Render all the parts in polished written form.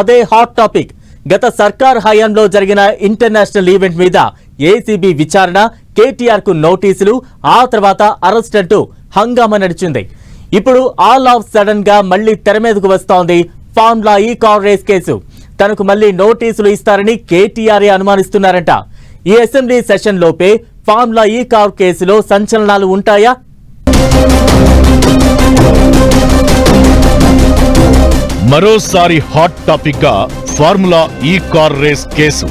అదే hot topic. గత సర్కార్ హయాంలో జరిగిన ఇంటర్నేషనల్ ఈవెంట్ మీద ఏసీబీ విచారణ, కేటీఆర్ కు నోటీసులు, ఆ తర్వాత అరెస్ట్ అంటూ హంగామా నడిచింది. ఇప్పుడు ఆల్ ఆఫ్ సడన్ గా మళ్లీ తెర మీదకు వస్తోంది ఫార్ములా ఈ కార్ రేస్ కేసు. తనకు మళ్లీ నోటీసులు ఇస్తారని కేటీఆర్ అనుమానిస్తున్నారంట. ఈ అసెంబ్లీ సెషన్ లోపే ఫార్ములా ఈ కార్ కేసులో సంచలనాలు ఉంటాయా? మరోసారి హాట్ టాపిక్ గా ఫార్ములా ఈ కార్ రేస్ కేసు.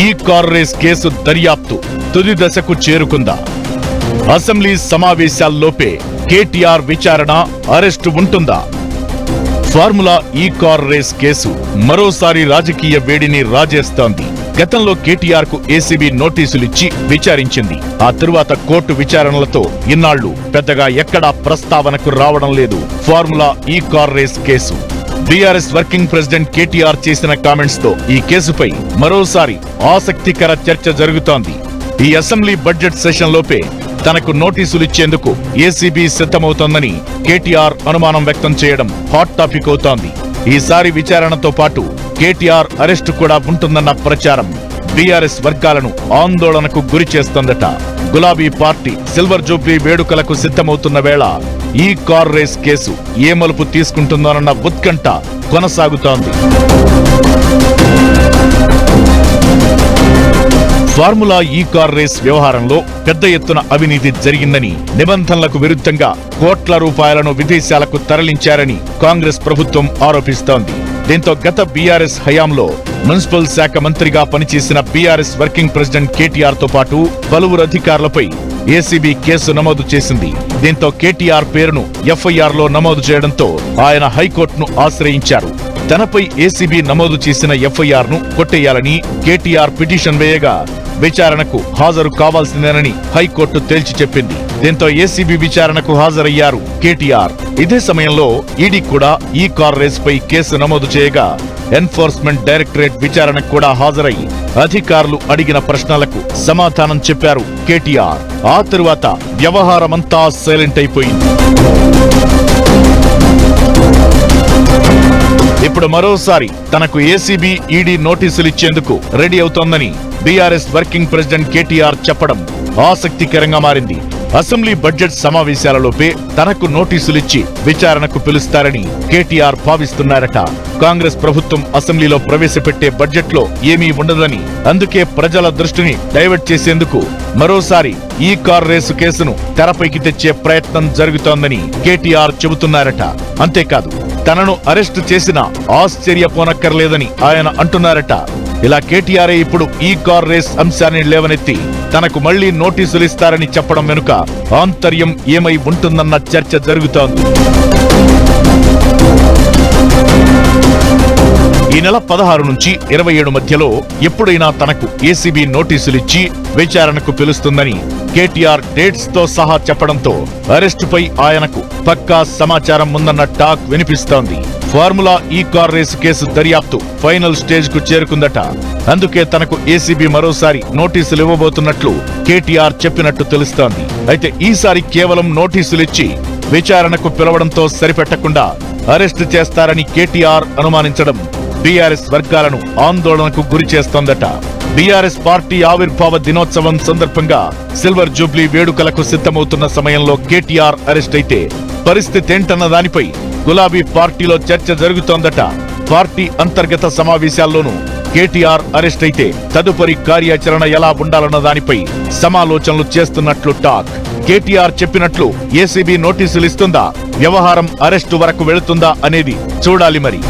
ఈ కార్ రేస్ కేసు దర్యాప్తు తుది దశకు చేరుకుందా? అసెంబ్లీ సమావేశాల్లోపే కేటీఆర్ విచారణ, అరెస్టు ఉంటుందా? ఫార్ములా ఈ కార్ రేస్ కేసు మరోసారి రాజకీయ వేడిని రాజేస్తోంది. గతంలో కేటీఆర్ కు ఏసీబీ నోటీసులిచ్చి విచారించింది. ఆ తరువాత కోర్టు విచారణలతో ఇన్నాళ్లు పెద్దగా ఎక్కడా ప్రస్తావనకు రావడం లేదు ఫార్ములా ఈ car race case. BRS working president KTR చేసిన కామెంట్స్ తో ఈ కేసుపై మరోసారి ఆసక్తికర చర్చ జరుగుతోంది. ఈ అసెంబ్లీ బడ్జెట్ సెషన్ లోపే తనకు నోటీసులిచ్చేందుకు ఏసీబీ సిద్ధమవుతోందని కేటీఆర్ అనుమానం వ్యక్తం చేయడం హాట్ టాపిక్ అవుతోంది. ఈసారి విచారణతో పాటు కేటీఆర్ అరెస్టు కూడా ఉంటుందన్న ప్రచారం బీఆర్ఎస్ వర్గాలను ఆందోళనకు గురి చేస్తోందట. గులాబీ పార్టీ సిల్వర్ జూబ్లీ వేడుకలకు సిద్ధమవుతున్న వేళ ఈ కార్ రేస్ కేసు ఏ మలుపు తీసుకుంటుందోనన్న ఉత్కంఠ కొనసాగుతోంది. ఫార్ములా ఈ కార్ రేస్ వ్యవహారంలో పెద్ద ఎత్తున అవినీతి జరిగిందని, నిబంధనలకు విరుద్ధంగా కోట్ల రూపాయలను విదేశాలకు తరలించారని కాంగ్రెస్ ప్రభుత్వం ఆరోపిస్తోంది. దీంతో గత బీఆర్ఎస్ హయాంలో మున్సిపల్ శాఖ మంత్రిగా పనిచేసిన బీఆర్ఎస్ వర్కింగ్ ప్రెసిడెంట్ కేటీఆర్ తో పాటు పలువురు అధికారులపై ఏసీబీ కేసు నమోదు చేసింది. దీంతో కేటీఆర్ పేరును ఎఫ్ఐఆర్ లో నమోదు చేయడంతో ఆయన హైకోర్టును ఆశ్రయించారు. తనపై ఏసీబీ నమోదు చేసిన ఎఫ్ఐఆర్ ను కొట్టేయాలని కేటీఆర్ పిటిషన్ వేయగా విచారణకు హాజరు కావాల్సిందేనని హైకోర్టు తేల్చి చెప్పింది. దీంతో ఏసీబీ విచారణకు హాజరయ్యారు కేటీఆర్. ఇదే సమయంలో ఈడీ కూడా ఈ కార్ రేస్ పై కేసు నమోదు చేయగా ఎన్ఫోర్స్మెంట్ డైరెక్టరేట్ విచారణకు కూడా హాజరై అధికారులు అడిగిన ప్రశ్నలకు సమాధానం చెప్పారు కేటీఆర్. ఆ తరువాత వ్యవహారమంతా సైలెంట్ అయిపోయింది. ఇప్పుడు మరోసారి తనకు ఏసీబీ, ఈడీ నోటీసులిచ్చేందుకు రెడీ అవుతోందని బీఆర్ఎస్ వర్కింగ్ ప్రెసిడెంట్ కేటీఆర్ చెప్పడం ఆసక్తికరంగా మారింది. అసెంబ్లీ బడ్జెట్ సమావేశాలలోపే తనకు నోటీసులిచ్చి విచారణకు పిలుస్తారని కేటీఆర్ భావిస్తున్నారట. కాంగ్రెస్ ప్రభుత్వం అసెంబ్లీలో ప్రవేశపెట్టే బడ్జెట్ లో ఏమీ ఉండదని, అందుకే ప్రజల దృష్టిని డైవర్ట్ చేసేందుకు మరోసారి ఈ కార్ రేసు కేసును తెరపైకి తెచ్చే ప్రయత్నం జరుగుతోందని కేటీఆర్ చెబుతున్నారట. అంతేకాదు, తనను అరెస్టు చేసినా ఆశ్చర్యపోనక్కర్లేదని ఆయన అంటున్నారట. ఇలా కేటీఆర్ ఇప్పుడు ఈ కార్ రేస్ అంశాన్ని లేవనెత్తి తనకు మళ్లీ నోటీసులిస్తారని చెప్పడం వెనుక ఆంతర్యం ఏమై ఉంటుందన్న చర్చ జరుగుతోంది. ఈ నెల 16 నుంచి 27 మధ్యలో ఎప్పుడైనా తనకు ఏసీబీ నోటీసులిచ్చి విచారణకు పిలుస్తుందని కేటీఆర్ డేట్స్ తో సహా చెప్పడంతో అరెస్టుపై ఆయనకు పక్కా సమాచారం ఉందన్న టాక్ వినిపిస్తోంది. ఫార్ములా ఈ కార్ రేసు కేసు దర్యాప్తు ఫైనల్ స్టేజ్ కు చేరుకుందట. అందుకే తనకు ఏసీబీ మరోసారి నోటీసులు ఇవ్వబోతున్నట్లు కేటీఆర్ చెప్పినట్టు తెలుస్తోంది. అయితే ఈసారి కేవలం నోటీసులిచ్చి విచారణకు పిలవడంతో సరిపెట్టకుండా అరెస్టు చేస్తారని కేటీఆర్ అనుమానించడం బీఆర్ఎస్ వర్గాలను ఆందోళనకు గురి చేస్తోందట. బీఆర్ఎస్ పార్టీ ఆవిర్భావ దినోత్సవం సందర్భంగా సిల్వర్ జూబ్లీ వేడుకలకు సిద్ధమవుతున్న సమయంలో కేటీఆర్ అరెస్ట్ అయితే పరిస్థితి ఏంటన్న దానిపై గులాబీ పార్టీలో చర్చ జరుగుతోందట. పార్టీ అంతర్గత సమావేశాల్లోనూ కేటీఆర్ అరెస్ట్ అయితే తదుపరి కార్యాచరణ ఎలా ఉండాలన్న దానిపై సమాలోచనలు చేస్తున్నట్లు టాక్. కేటీఆర్ చెప్పినట్లు ఏసీబీ నోటీసులు ఇస్తుందా, వ్యవహారం అరెస్టు వరకు వెళుతుందా అనేది చూడాలి మరి.